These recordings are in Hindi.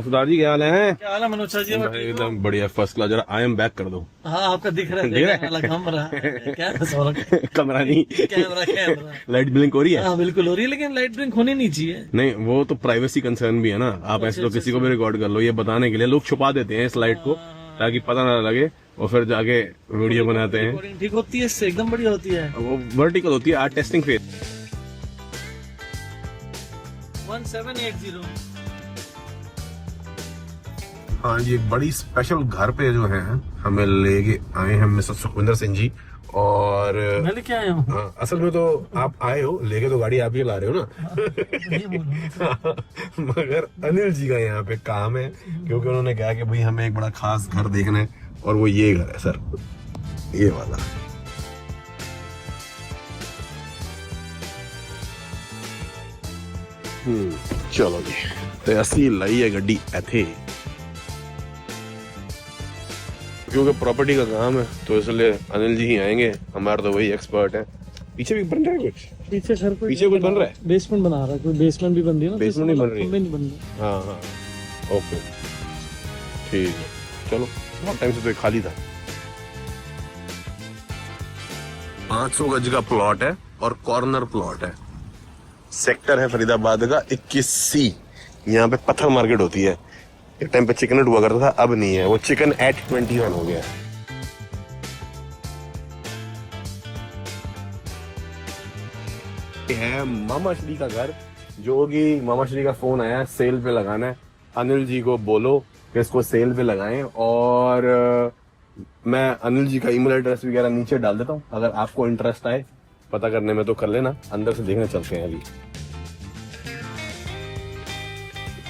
सरदार जी क्या हाल है? क्या हाल है मनोज जी? एकदम बढ़िया, फर्स्ट क्लास। जरा आई एम बैक कर दो। हाँ आपका दिख रहा है कमरा। क्या कमरा नहीं, कैमरा लाइट ब्लिंक हो रही है। हाँ बिल्कुल हो रही है, लेकिन लाइट ब्लिंक होनी नहीं चाहिए। नहीं, वो तो प्राइवेसी कंसर्न भी है ना। आप ऐसे तो किसी को भी रिकॉर्ड कर लो, ये बताने के लिए लोग छुपा देते हैं इस लाइट को ताकि पता ना लगे, और फिर जाके वीडियो बनाते हैं। रिकॉर्डिंग ठीक होती है इससे, एकदम बढ़िया होती है। वो वर्टिकल होती है। आज टेस्टिंग फेज 1780। हाँ जी, एक बड़ी स्पेशल घर पे जो है हमें लेके आए हैं मिस्टर सुखविंदर सिंह जी। और मैं लेके आया हूँ। हाँ, असल में तो आप आए हो, लेके तो गाड़ी आप ही ला रहे हो ना। मगर अनिल जी का यहाँ पे काम है, क्योंकि उन्होंने कहा कि भाई हमें एक बड़ा खास घर देखना है, और वो ये घर है सर, ये वाला। चलो जी, तो असली लाई है गड्डी इथे, क्योंकि प्रॉपर्टी का काम है तो इसलिए अनिल जी ही आएंगे। हमारे तो वही एक्सपर्ट है। पीछे भी बन रहा है कुछ, पीछे घर पे पीछे कुछ बन रहा है। बेसमेंट बना रहा है कोई, बेसमेंट भी बन रही है ना। बेसमेंट नहीं बन रही है। नहीं बन रही। हाँ हाँ, ओके ठीक है। चलो, बहुत टाइम से तो ये खाली था। 500 गज का प्लॉट है और कॉर्नर प्लॉट है। सेक्टर है फरीदाबाद का 21C। यहाँ पे पत्थर मार्केट होती है। एक टाइम पे चिकन हुआ करता था, अब नहीं है। वो चिकन एट 21 हो गया है। ये है मामा श्री का घर, जो कि मामा श्री का फोन आया सेल पे लगाना है। अनिल जी को बोलो कि इसको सेल पे लगाएं, और मैं अनिल जी का ईमेल एड्रेस वगैरह नीचे डाल देता हूँ। अगर आपको इंटरेस्ट आए पता करने में तो कर लेना। अंदर से देखने चलते हैं अभी।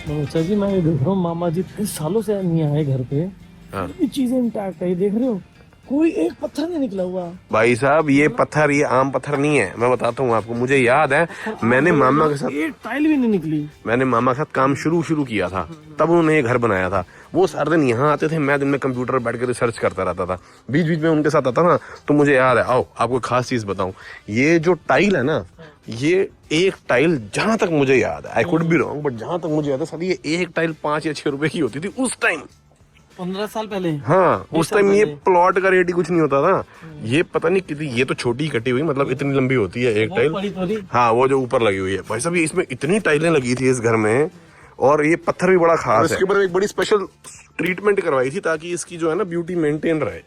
मनोज जी मैं ये देख रहा हूँ, मामा जी इतने सालों से नहीं आए घर पे। हाँ। ये चीजें इंटैक्ट है, ये देख रहे हो, कोई एक पत्थर नहीं निकला हुआ। भाई साहब, ये पत्थर, ये आम पत्थर नहीं है। मैं बताता हूँ आपको, मुझे याद है मैंने मामा के साथ, एक टाइल भी नहीं निकली। मैंने मामा के साथ काम शुरू किया था, तब उन्होंने ये घर बनाया था। वो सारे दिन यहाँ आते थे, मैं दिन में कंप्यूटर पर बैठ कर रिसर्च करता रहता था। बीच बीच में उनके साथ आता ना, तो मुझे याद है। आओ आपको खास चीज बताऊं, ये जो टाइल है ना, ये एक टाइल, जहां तक मुझे याद है, I could be wrong, but जहां तक मुझे याद है सर, ये एक टाइल 5 या 6 रुपए की होती थी उस टाइम। 15 साल पहले। हाँ, उस टाइम ये प्लॉट का रेट ही कुछ नहीं होता था। ये पता नहीं कितनी, ये तो छोटी कटी हुई, मतलब इतनी लंबी होती है एक टाइल। हाँ, वो जो ऊपर लगी हुई है। भाई साहब, इसमें इतनी टाइलें लगी थी इस घर में, और ये पत्थर भी बड़ा खास है। इसके ऊपर एक बड़ी स्पेशल ट्रीटमेंट करवाई थी ताकि इसकी जो है ना ब्यूटी मेंटेन रहे।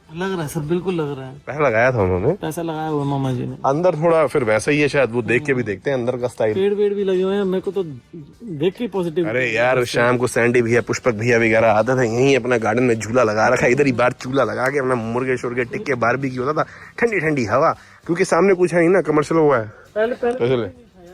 लग रहा है सर, बिल्कुल लग रहा है। पैसा लगाया था उन्होंने, पैसा लगाया हुआ मामा जी ने। अंदर थोड़ा फिर वैसा ही है शायद, वो देख के भी देखते हैं अंदर का स्टाइल। पेड़ वेड़ भी लगे हुए हैं, मेरे को तो देख के पॉजिटिव। अरे यार, शाम को सैंडी भैया, पुष्पक भैया वगैरह आते थे, यहीं अपना गार्डन में झूला लगा रखा, इधर ही बाहर चूल्हा लगा के अपना मुर्गे शुर्गे टिक्के बारबेक्यू की होता था। ठंडी ठंडी हवा, क्योंकि सामने कुछ है नहीं ना, कमर्शियल हुआ है पहले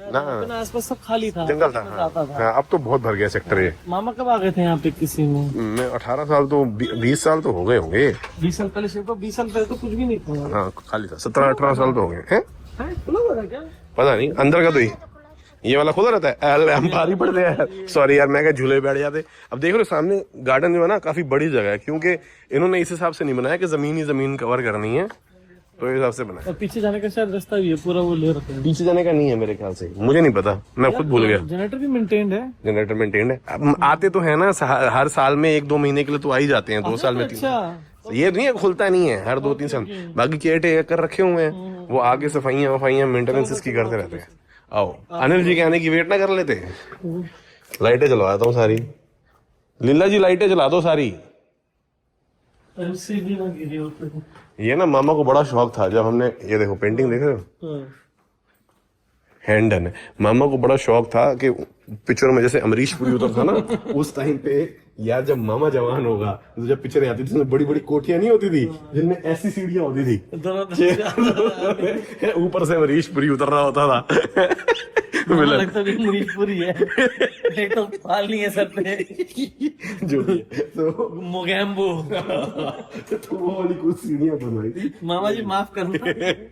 ना, आसपास सब खाली था, जंगल था। हाँ, अब तो बहुत भर गया सेक्टर ये। मामा कब आ गए थे यहाँ पे किसी में? मैं 18 साल तो 20 साल तो हो गए होंगे। 20 साल पहले, सिर्फ 20 साल पहले तो कुछ भी नहीं था। हाँ, खाली था। 17-18 साल तो हो गए हैं। खुला हुआ था क्या? पता नहीं, अंदर का तो ये वाला खुला रहता है। हम भारी पड़ते हैं, सॉरी यार, मैं क्या झूले बैठ जाते। अब देख रहे हो सामने गार्डन जो है ना, काफी बड़ी जगह है, क्योंकि इन्होंने इस हिसाब से नहीं बनाया कि जमीन ही जमीन कवर करनी है, तो इस हिसाब से बनाया। और पीछे जाने का शायद रास्ता भी है, पूरा वो ले रखे हैं। पीछे जाने का नहीं है मेरे ख्याल से, मुझे नहीं पता, मैं खुद भूल गया। जनरेटर भी मेंटेन्ड है। जनरेटर मेंटेन्ड है। अब आते तो है ना, हर साल में 1-2 महीने के लिए तो आ ही जाते हैं, 2 साल में 3। अच्छा, ये नहीं है, खुलता नहीं है हर 2-3 साल। बाकी केयर टेकर रखे हुए हैं, वो आगे सफाइयां मेंटेनेंस इसकी करते रहते हैं। आओ, अनिल जी के आने की वेट ना कर लेते। लाइटें जलवाता हूँ सारी। लीला जी, लाइटें जला दो सारी। ये ना मामा को बड़ा शौक था, जब हमने, ये देखो पेंटिंग देख रहे हो, हैंड डन है। मामा को बड़ा शौक था कि पिक्चर में जैसे अमरीश पुरी उतरता था ना, उस टाइम पे यार जब मामा जवान होगा, तो जब पिक्चरें आती थी उसमें बड़ी बड़ी कोठियां नहीं होती थी जिनमें ऐसी सीढ़ियां होती थी, ऊपर से अमरीश पुरी उतर रहा होता था। लगता है अमरीश पुरी है, एक तो बाल नहीं है सर पे, जो भी है, तो मोगैम्बो। तो वो वाली कुछ सीढ़ियां बनवाई थी। मामा जी माफ करना,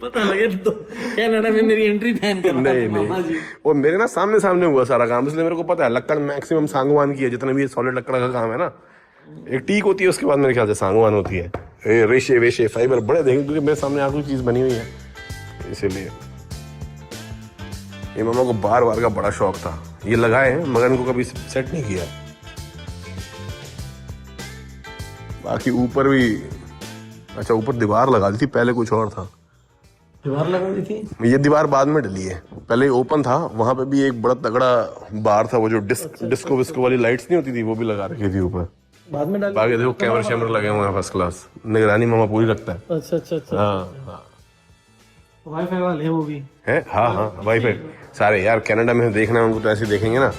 पता लगे तो कनाडा में मेरी एंट्री बैन करना। नहीं मामा जी, वो मेरे ना सामने हुआ सारा काम, इसलिए मेरे को पता है। लक्कड़ मैक्सिमम सागवान की है, जितने भी सॉलिड लकड़ का काम है ना। एक टीक होती है, उसके बाद मेरे ख्याल से सागवान होती है। रेशे वेशे फाइबर बड़े देखेंगे, क्योंकि मेरे सामने आखिरी चीज बनी हुई है, इसीलिए। ये मामा को बार का बड़ा शौक था। ये लगाए हैं मगर इनको कभी सेट नहीं किया। बाकी ऊपर भी, अच्छा ऊपर दीवार लगा दी थी, पहले कुछ और था। दीवार लगा दी थी? ये दीवार बाद में डली है, पहले ओपन था। वहां पे भी एक बड़ा तगड़ा बार था, वो जो डिस्को विस्को वाली लाइट्स नहीं होती थी, वो भी लगा रखी थी ऊपर। बाद में डाल। बाकी देखो कैमरे शैमरे लगे हुए हैं फर्स्ट क्लास, निगरानी मामा पूरी रखता है। अच्छा अच्छा अच्छा। हाँ वाईफाई वाले हैं वो भी है। हाँ हाँ वाईफाई सारे यार, कनाडा में देखना है उनको तो ऐसे देखेंगे ना।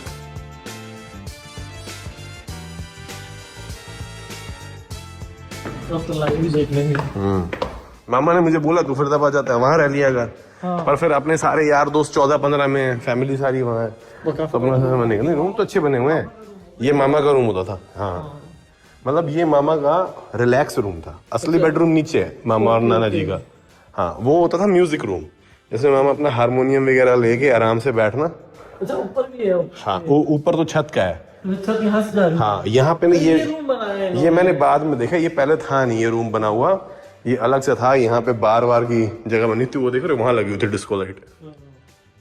अब तो लाइव भी देख लेंगे। मामा ने मुझे बोला तू फरीदाबाद जाता है वहां रह लिया अगर। हाँ। पर फिर अपने सारे यार दोस्त 14-15 में, फैमिली सारी वहां है, वो काफी तो अपना सारा बनेगा। नहीं रूम तो अच्छे बने हुए हैं। ये मामा का रूम होता था। हाँ मतलब ये मामा का रिलैक्स रूम था, असली बेडरूम नीचे है मामा और नाना जी का। हाँ वो होता था म्यूजिक रूम, जिसमें मामा अपना हारमोनियम वगैरह लेके आराम से बैठना। अच्छा ऊपर भी है? हाँ ऊपर तो छत का है। छत यहाँ से जा रही है? हाँ यहाँ पे ना ये रूम बनाया है ये मैंने बाद में देखा, ये पहले था नहीं ये रूम बना हुआ, ये अलग से था। यहाँ पे बार बार की जगह बनी थी, वो देख रहे हो वहां लगी हुई थी डिस्को लाइट,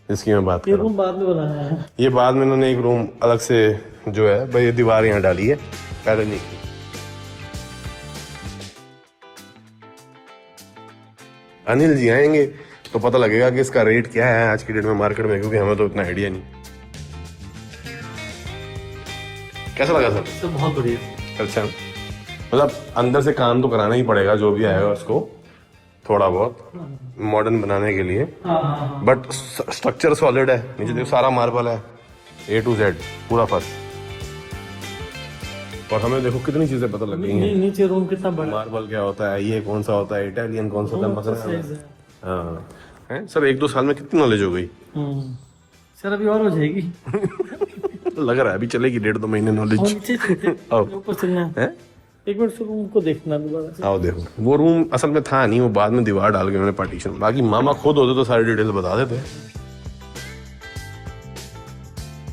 इसकी मैं बात कर ये रहा हूँ। रूम बाद में बनाया है? ये बाद में इन्होंने एक रूम अलग से जो है भाई, ये दीवार यहाँ डाली है, पहले नहीं थी। अनिल जी आएंगे तो पता लगेगा कि इसका रेट क्या है आज की डेट में मार्केट में, क्योंकि हमें तो इतना आइडिया नहीं। कैसा लगा सर? सब बहुत बढ़िया। अच्छा मतलब अंदर से काम तो कराना ही पड़ेगा जो भी आएगा उसको, थोड़ा बहुत मॉडर्न बनाने के लिए। हाँ। बट स्ट्रक्चर सॉलिड है, नीचे देखो सारा मार्बल है, A to Z पूरा फर्श। और हमें देखो कितनी चीजें पता लग गई हैं। नीचे रूम कितना बड़ा? मार्बल क्या होता है, ये कौन सा होता है, इटालियन कौन सा होता है, मसला साइज है। हाँ है सर। 1-2 साल में कितनी नॉलेज हो गई। सर अभी और हो जाएगी। लग रहा है अभी चलेगी 1.5-2 महीने नॉलेज। नीचे चलते आओ। ऊपर चलना है। एक मिनट से रूम को देखना दोबारा से। आओ देखो, वो रूम असल में था नहीं, वो बाद में दीवार डाल के उन्होंने पार्टीशन। बाकी मामा खुद होते तो सारी डिटेल्स बता देते।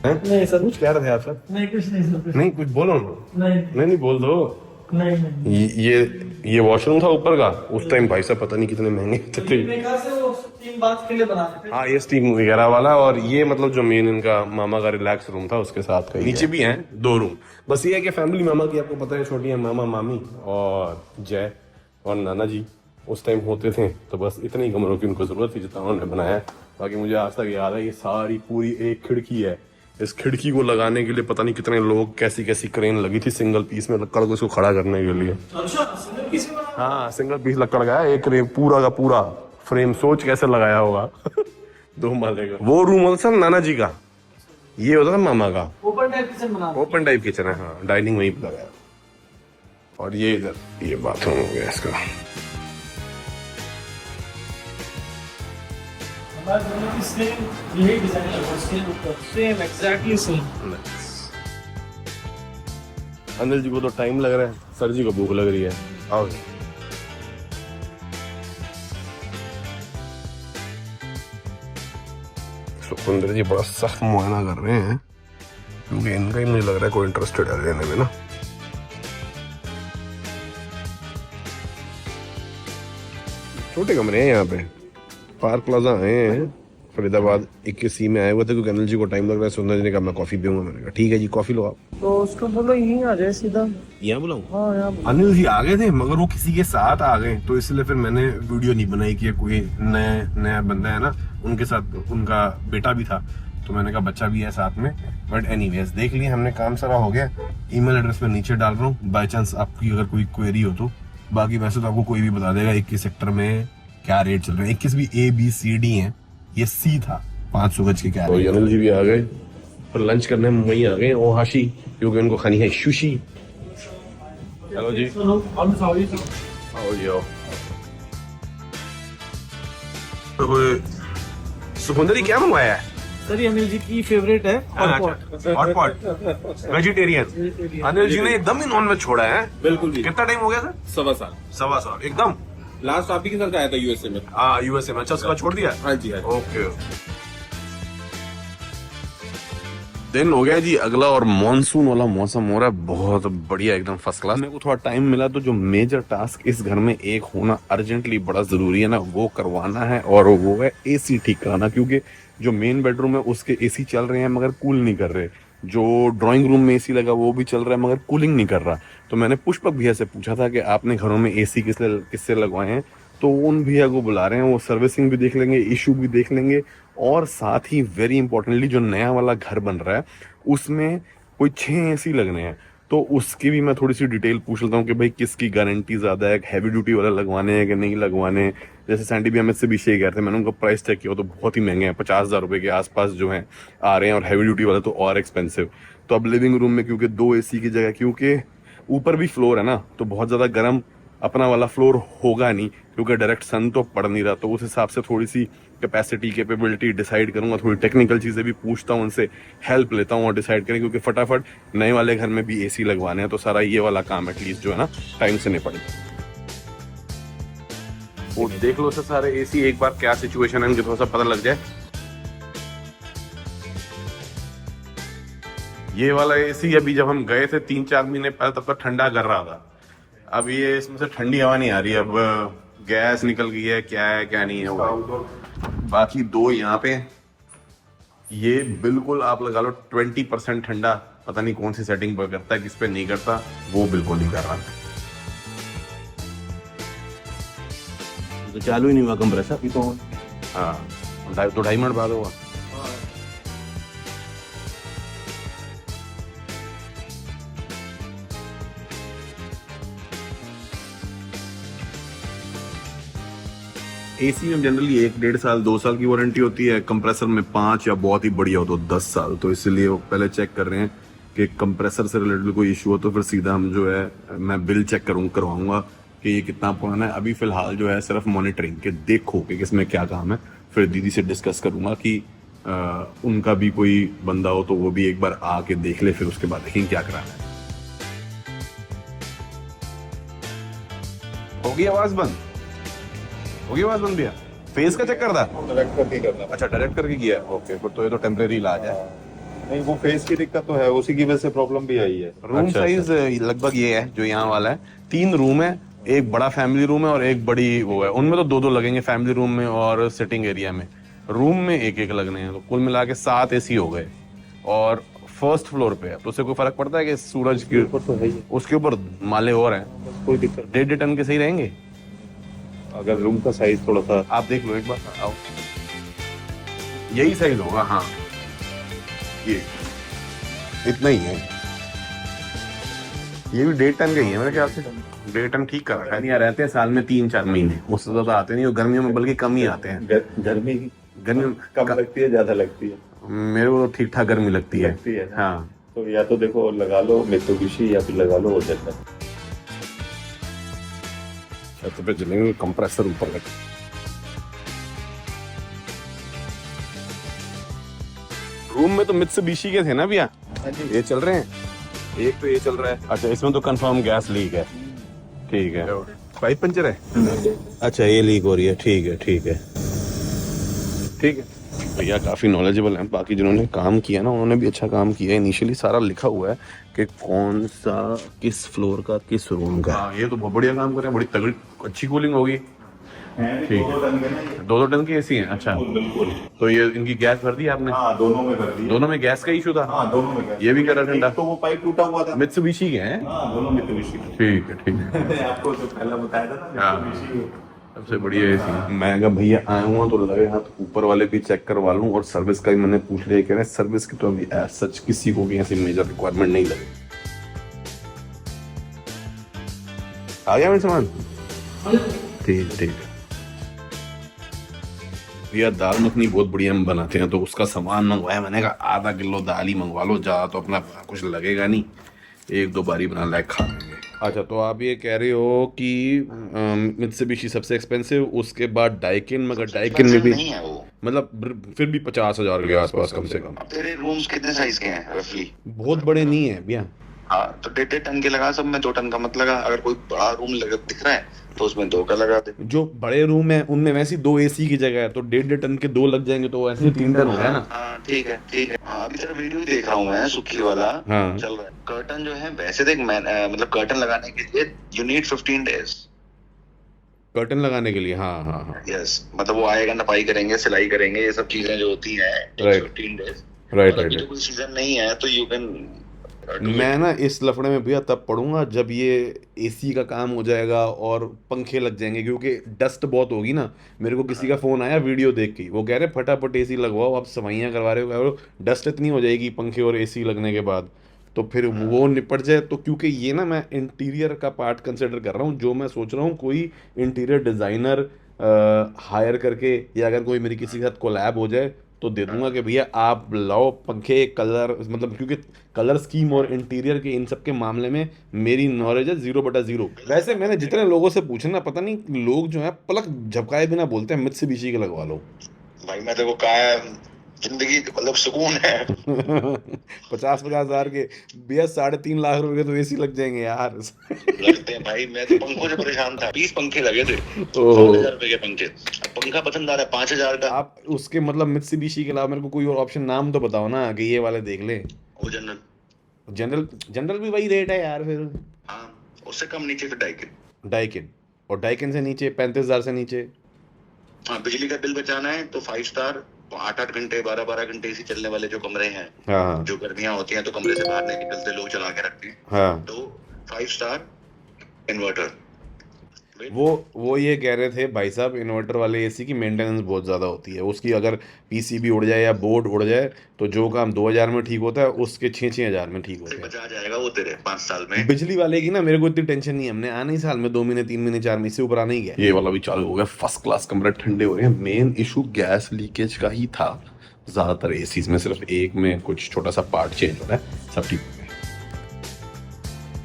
नहीं सर कुछ कह रहे थे आप सर? नहीं कुछ नहीं सर। नहीं कुछ बोलो ना। नहीं नहीं बोल दो। नहीं ये वॉशरूम था ऊपर का, उस टाइम भाई साहब पता नहीं कितने महंगे थे। बेकार से वो 3 बात के लिए बना रहे थे। हाँ ये स्टीम वगैरह वाला, और ये मतलब जो मेन इनका मामा का रिलैक्स रूम था उसके साथ का। नीचे भी हैं 2 रूम। बस ये है कि फैमिली मामा की आपको पता है छोटी है, मामा मामी और जय और नाना जी उस टाइम होते थे, तो बस इतने ही कमरों की उनको जरूरत थी जितना उन्होंने बनाया। बाकी मुझे आज तक याद है ये सारी पूरी एक खिड़की है, इस खिड़की को लगाने के लिए पता नहीं कितने लोग, कैसी कैसी क्रेन लगी थी सिंगल पीस में लकड़ को इसको खड़ा करने के लिए। अच्छा सिंगल पीस में बना? हाँ सिंगल पीस लकड़ का है, एक पूरा का पूरा फ्रेम, सोच कैसे लगाया होगा। 2 माले का वो रूम होता था नाना जी का, ये होता था मामा का। ओपन टाइप किचन बना? ओपन टाइप किचन है हाँ, डाइनिंग वहीं पे लगाया। और ये इधर ये बाथरूम हो गया इसका। हमारे दोनों की सेम यही डिजाइन है, सेम ऊपर same exactly same. Anil ji को तो टाइम लग रहा है, सर जी को भूख लग रही है। आओ सुखविंदर जी बड़ा सख्त मुआयना कर रहे हैं, क्योंकि इनका ही मुझे लग रहा है कोई इंटरेस्टेड है लेने में ना। छोटे कमरे हैं यहाँ पे, पार्क प्लाजा आए हैं फरीदाबाद 21C में आए हुए थे, क्योंकि अनिल जी को टाइम लग रहा है। सुंदर जी ने कहा मैं कॉफी पीऊंगा, मैंने कहा ठीक है जी कॉफी लो आप। तो उसको बोलो यहीं आ जाए सीधा। यहाँ बुलाऊं? हाँ यहाँ अनिल जी आ गए थे मगर वो किसी के साथ आ गए, तो इसलिए फिर मैंने वीडियो नहीं बनाई कि कोई नया बंदा है ना, उनके साथ उनका बेटा भी था, तो मैंने कहा बच्चा भी है साथ में। बट एनीवेज देख लिया हमने, काम सारा हो गया। ईमेल एड्रेस में नीचे डाल रहा हूँ, बाई चांस आपकी अगर कोई क्वेरी हो तो। बाकी वैसे तो आपको कोई भी बता देगा 21 सेक्टर में क्या रेट चल रहे हैं। 21 भी ABCD है, ये C था 500 गज के क्या। तो अनिल जी भी आ गए और लंच करने हम वहीं आ गए ओहाशी, क्योंकि उनको खानी है सुशी। हेलो जी, आओ जी आओ। सुखविंदर जी क्या मंगवाया है? सर ये अनिल जी की फेवरेट है hot pot vegetarian. Anil ji ने एकदम ही नॉन वेज छोड़ा है। बिल्कुल जी। कितना टाइम हो गया सर? 1.25 साल। 1.25 साल एकदम। लास्ट आप ही के साथ आया था यूएसए में। हाँ यूएसए में। अच्छा उसका छोड़ दिया? हाँ जी हाँ। ओके दिन हो गया जी अगला, और मॉनसून वाला मौसम हो रहा है, बहुत बढ़िया एकदम फर्स्ट क्लास। मेरे को थोड़ा टाइम मिला तो जो मेजर टास्क इस घर में एक होना अर्जेंटली बड़ा जरूरी है ना, वो करवाना है, और वो है AC ठीक कराना। क्योंकि जो मेन बेडरूम है उसके AC चल रहे हैं मगर कूल नहीं कर रहे, जो ड्राइंग रूम में एसी लगा वो भी चल रहा है मगर कूलिंग नहीं कर रहा। तो मैंने पुष्पक भैया से पूछा था कि आपने घरों में एसी किससे लगवाए हैं, तो उन भैया को बुला रहे हैं, वो सर्विसिंग भी देख लेंगे, इशू भी देख लेंगे, और साथ ही वेरी इंपॉर्टेंटली जो नया वाला घर बन रहा है उसमें कोई 6 एसी लगने हैं, तो उसकी भी मैं थोड़ी सी डिटेल पूछ लेता हूँ कि भाई किसकी गारंटी ज़्यादा है, हैवी ड्यूटी वाला लगवाने हैं कि नहीं लगवाने हैं। जैसे सैंडी भी हमें से भी शेयर करते हैं, मैंने उनका प्राइस चेक किया तो बहुत ही महंगे हैं, 50,000 रुपये के आसपास जो हैं आ रहे हैं, और हैवी ड्यूटी वाला तो और एक्सपेंसिव। तो अब लिविंग रूम में क्योंकि 2 एसी की जगह, क्योंकि ऊपर भी फ्लोर है ना, तो बहुत ज़्यादा गर्म अपना वाला फ्लोर होगा नहीं क्योंकि डायरेक्ट सन तो पड़ नहीं रहा, तो उस हिसाब से थोड़ी सी कैपेसिटी कैपेबिलिटी डिसाइड करूंगा, थोड़ी टेक्निकल चीज़ें भी पूछता हूँ उनसे, हेल्प लेता हूँ और डिसाइड करें, क्योंकि फटाफट नए वाले घर में भी एसी लगवाने हैं, तो सारा ये वाला काम एटलीस्ट जो है ना टाइम से निपटे। वो देख लो सर सारे एसी एक बार क्या सिचुएशन है इनकी, थोड़ा सा पता लग जाए। ये वाला एसी अभी जब हम गए थे 3-4 महीने पहले तब तक ठंडा कर रहा था, अब ये इसमें से ठंडी हवा नहीं आ रही है, अब गैस निकल गई है, क्या है क्या नहीं है वो। बाकी 2 यहाँ पे, ये बिल्कुल आप लगा लो 20% ठंडा, पता नहीं कौन सी सेटिंग पर करता है किस पे नहीं करता, वो बिल्कुल नहीं कर रहा। तो चालू ही नहीं हुआ कंप्रेसर अभी तो। हाँ 2-2.5 मिनट बाद होगा। एसी में जनरली 1-1.5 साल 2 साल की वारंटी होती है, कंप्रेसर में 5 या बहुत ही बढ़िया हो तो 10 साल। तो इसलिए वो पहले चेक कर रहे हैं कि कंप्रेसर से रिलेटेड कोई इशू हो तो फिर सीधा हम जो है मैं बिल चेक करवाऊंगा कि ये कितना पुराना है। अभी फिलहाल जो है सिर्फ मॉनिटरिंग के देखो कि किसमें क्या काम है, फिर दीदी से डिस्कस करूंगा कि उनका भी कोई बंदा हो तो वो भी एक बार आके देख ले, फिर उसके बाद देखेंगे क्या कराना है। होगी आवाज बंद, होगी आवाज बंद भैया। फेस का चेक कर था, डायरेक्ट करके करना। अच्छा डायरेक्ट करके किया है, ओके, फिर तो ये तो टेम्परेरी इलाज है। नहीं वो फेस की दिक्कत तो है, उसी की वजह से प्रॉब्लम भी आई है। रूम साइज लगभग ये है जो यहाँ वाला है, 3 रूम है, एक बड़ा फैमिली रूम है और एक बड़ी वो है, उनमें तो 2-2 लगेंगे फैमिली रूम में और सिटिंग एरिया में, रूम में 1-1 लगने हैं, तो कुल मिला के 7 एसी हो गए और फर्स्ट फ्लोर पे है। तो उससे कोई फर्क पड़ता है कि सूरज के ऊपर तो है ही, उसके ऊपर माले और हैं, कोई दिक्कत 1.5 टन के सही रहेंगे। अगर रूम का साइज थोड़ा सा आप देख लो एक बार, आओ यही साइज होगा, हाँ ये इतना ही है, ये भी 1.5 टन का ही है मेरे ख्याल से, 1.5 टन ठीक कर रखा है। नहीं रहते हैं साल में 3-4 महीने, उससे ज्यादा आते नहीं, और गर्मियों में बल्कि कम ही आते हैं। गर्मी गर्मी कम लगती है ज्यादा लगती है? मेरे को तो ठीक ठाक गर्मी लगती है ना? हाँ। तो या तो देखो लगा लो मित्सुबिशी या फिर लगा लो ओडेसा। छत पे चलेंगे, कंप्रेसर ऊपर लगे। रूम में तो मित्सुबिशी के थे ना भैया, ये चल रहे हैं, एक तो ये चल रहा है। अच्छा इसमें तो कंफर्म गैस लीक है, ठीक है। पाइप पंचर है, अच्छा ये लीक हो रही है, ठीक है ठीक है ठीक है। भैया काफ़ी नॉलेजेबल हैं, बाकी जिन्होंने काम किया ना उन्होंने भी अच्छा काम किया है। इनिशियली सारा लिखा हुआ है कि कौन सा किस फ्लोर का किस रूम का। ये तो बहुत बढ़िया काम कर रहे हैं, बड़ी तगड़ी अच्छी कूलिंग होगी, ठीक है। 2-2 टन की एसी है, अच्छा। तो ये इनकी गैस भर दी आपने? हाँ दोनों में कर दी। दोनों में गैस का इशू था? हाँ दोनों में। ये भी कर रहा ठंडा? तो वो पाइप टूटा हुआ था। मित्सुबिशी के हैं? हाँ दोनों मित्सुबिशी। ठीक है ठीक है। आपको तो पहला बताया था ना मित्सुबिशी। सबसे बढ़िया एसी। मैं कहा भैया आया हुआ तो लगे हाथ ऊपर वाले भी चेक करवा लूं, और सर्विस का भी मैंने पूछ लिया, कह रहे सर्विस की तो अभी सच किसी को भी ऐसी मेजर रिक्वायरमेंट नहीं लगी। आ गया मेरा सामान? ठीक ठीक है भैया। दाल मखनी बहुत बढ़िया हम बनाते हैं, तो उसका सामान मंगवाया, मैंने कहा आधा किलो दाल ही मंगवा लो, ज़्यादा तो अपना कुछ लगेगा नहीं, 1-2 बारी बना लायक खा लेंगे। अच्छा तो आप ये कह रहे हो कि मित्सुबिशी सबसे एक्सपेंसिव, उसके बाद डाइकिन, मगर डाइकिन में भी नहीं है वो, मतलब फिर भी 50,000 के आसपास कम से कम। तेरे रूम्स कितने साइज के हैं रफली? बहुत बड़े नहीं है भैया। हाँ तो 1.5 टन के लगा, सब में 2 टन का मत लगा। अगर कोई बड़ा रूम लगा दिख रहा है तो उसमें 2 का लगा दे। जो बड़े रूम है उनमें वैसे 2 एसी की जगह है, तो 1.5 टन के 2 लग जाएंगे, तो ऐसे 3 टन हो गया ना। हाँ ठीक है ठीक है। हाँ, अभी तेरा वीडियो देख रहा हूँ मैं, सुखी वाला हाँ। चल रहा है। कर्टन जो है वैसे देख, मतलब कर्टन लगाने के लिए यू नीड 15 डेज। कर्टन लगाने के लिए, हाँ हाँ हाँ। यस, मतलब वो आएगा, नपाई करेंगे, सिलाई करेंगे, ये सब चीजें जो होती हैं, Right. 15 डेज। राइट अभी राइट तो कोई सीजन नहीं है तो यू कैन मैं ना इस लफड़े में भैया तब पढ़ूंगा जब ये एसी का काम हो जाएगा और पंखे लग जाएंगे, क्योंकि डस्ट बहुत होगी ना। मेरे को किसी का फोन आया वीडियो देख के, वो कह रहे फटाफट एसी लगवाओ, आप सफाइयाँ करवा रहे हो, डस्ट इतनी हो जाएगी पंखे और एसी लगने के बाद, तो फिर वो निपट जाए। तो क्योंकि ये ना मैं इंटीरियर का पार्ट कंसिडर कर रहा हूँ, जो मैं सोच रहा हूँ कोई इंटीरियर डिज़ाइनर हायर करके, या अगर कोई मेरी किसी के साथ कोलैब हो जाए तो दे दूंगा कि भैया आप लाओ पंखे, कलर, मतलब क्योंकि कलर स्कीम और इंटीरियर के इन सब के मामले में मेरी नॉलेज है 0/0। वैसे मैंने जितने लोगों से पूछा ना, पता नहीं लोग जो है पलक झपकाए बिना बोलते हैं मित्सुबिशी के लगवा लो। भाई मैं देखो कहा है, जिंदगी मतलब सुकून है। 50 हजार के भैया 3.5 लाख रुपए तो एसी लग जाएंगे यार। लगते हैं भाई, मैं तो पंखों से परेशान था। 20 पंखे लगे थे, ओह। 7,000 रुपए के पंखे। अब पंखा पसंद आ रहा है 5,000 का। आप उसके मतलब मित्सुबिशी के अलावा मेरे को कोई और ऑप्शन नाम तो बताओ ना कि ये वाले देख ले। वो जनरल, जनरल, जनरल भी वही रेट है यार फिर। हाँ उससे कम नीचे फिर डाइकिन। डाइकिन, और डाइकिन से नीचे 35,000 से नीचे। हाँ बिजली का बिल बचाना है तो 5 स्टार, 8-8 घंटे 12-12 घंटे एसी चलने वाले जो कमरे हैं, हाँ जो गर्मियां होती हैं तो कमरे से बाहर नहीं निकलते, लोग चला के रखते हैं, हाँ। तो 5 स्टार इन्वर्टर। वो ये कह रहे थे भाई साहब, इन्वर्टर वाले एसी की मेंटेनेंस बहुत ज़्यादा होती है, उसकी अगर पीसीबी उड़ जाए या बोर्ड उड़ जाए तो जो काम 2,000 में ठीक होता है उसके 6,000 में ठीक होता है। बचा जाएगा वो तेरे 5 साल में। बिजली वाले की ना मेरे को इतनी टेंशन नहीं है, हमने आने ही साल में 2 महीने 3 महीने 4 महीने, इससे ऊपर आना ही गया। ये वाला भी चालू हो गया, फर्स्ट क्लास, कमरे ठंडे हो रहे हैं। मेन इशू गैस लीकेज का ही था ज़्यादातर एसीज में, सिर्फ एक में कुछ छोटा सा पार्ट चेंज हो रहा है, सब ठीक हो गया।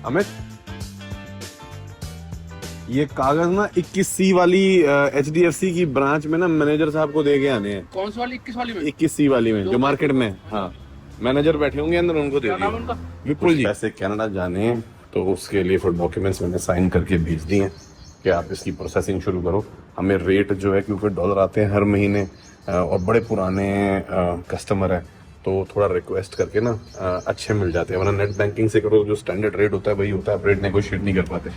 अमित, ये कागज ना 21C वाली HDFC की ब्रांच में ना मैनेजर साहब को दे के आने हैं। कौन सी वाली 21 वाली में? 21C वाली में जो मार्केट में, हाँ मैनेजर बैठे होंगे अंदर, उनको दे दिए। विपुल जी पैसे कनाडा जाने हैं तो उसके लिए फिर डॉक्यूमेंट्स मैंने साइन करके भेज दिए हैं कि आप इसकी प्रोसेसिंग शुरू करो। हमें रेट जो है, क्योंकि डॉलर आते हैं हर महीने और बड़े पुराने कस्टमर हैं, तो थोड़ा रिक्वेस्ट करके ना अच्छे मिल जाते हैं, वरना नेट बैंकिंग से करो जो स्टैंडर्ड रेट होता है वही होता है, आप रेट नेगोशिएट नहीं कर पाते।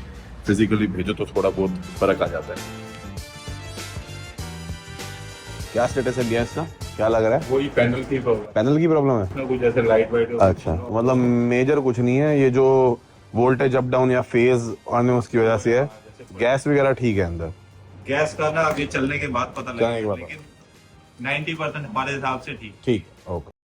फिजिकली भेजो तो थोड़ा बहुत फर्क आ जाता है। क्या स्टेटस है गैस का, क्या लग रहा है? वही पैनल की प्रॉब्लम, पैनल की प्रॉब्लम है? कुछ जैसे लाइट वाइट। अच्छा, मतलब मेजर कुछ नहीं है, ये जो वोल्टेज अप डाउन या फेज आने उसकी वजह से है। गैस वगैरह ठीक है अंदर? गैस का ना अभी चलने के बाद पता चलने के लगेगा, बाद लेकिन 90% हमारे हिसाब से ठीक। ठीक, ओके।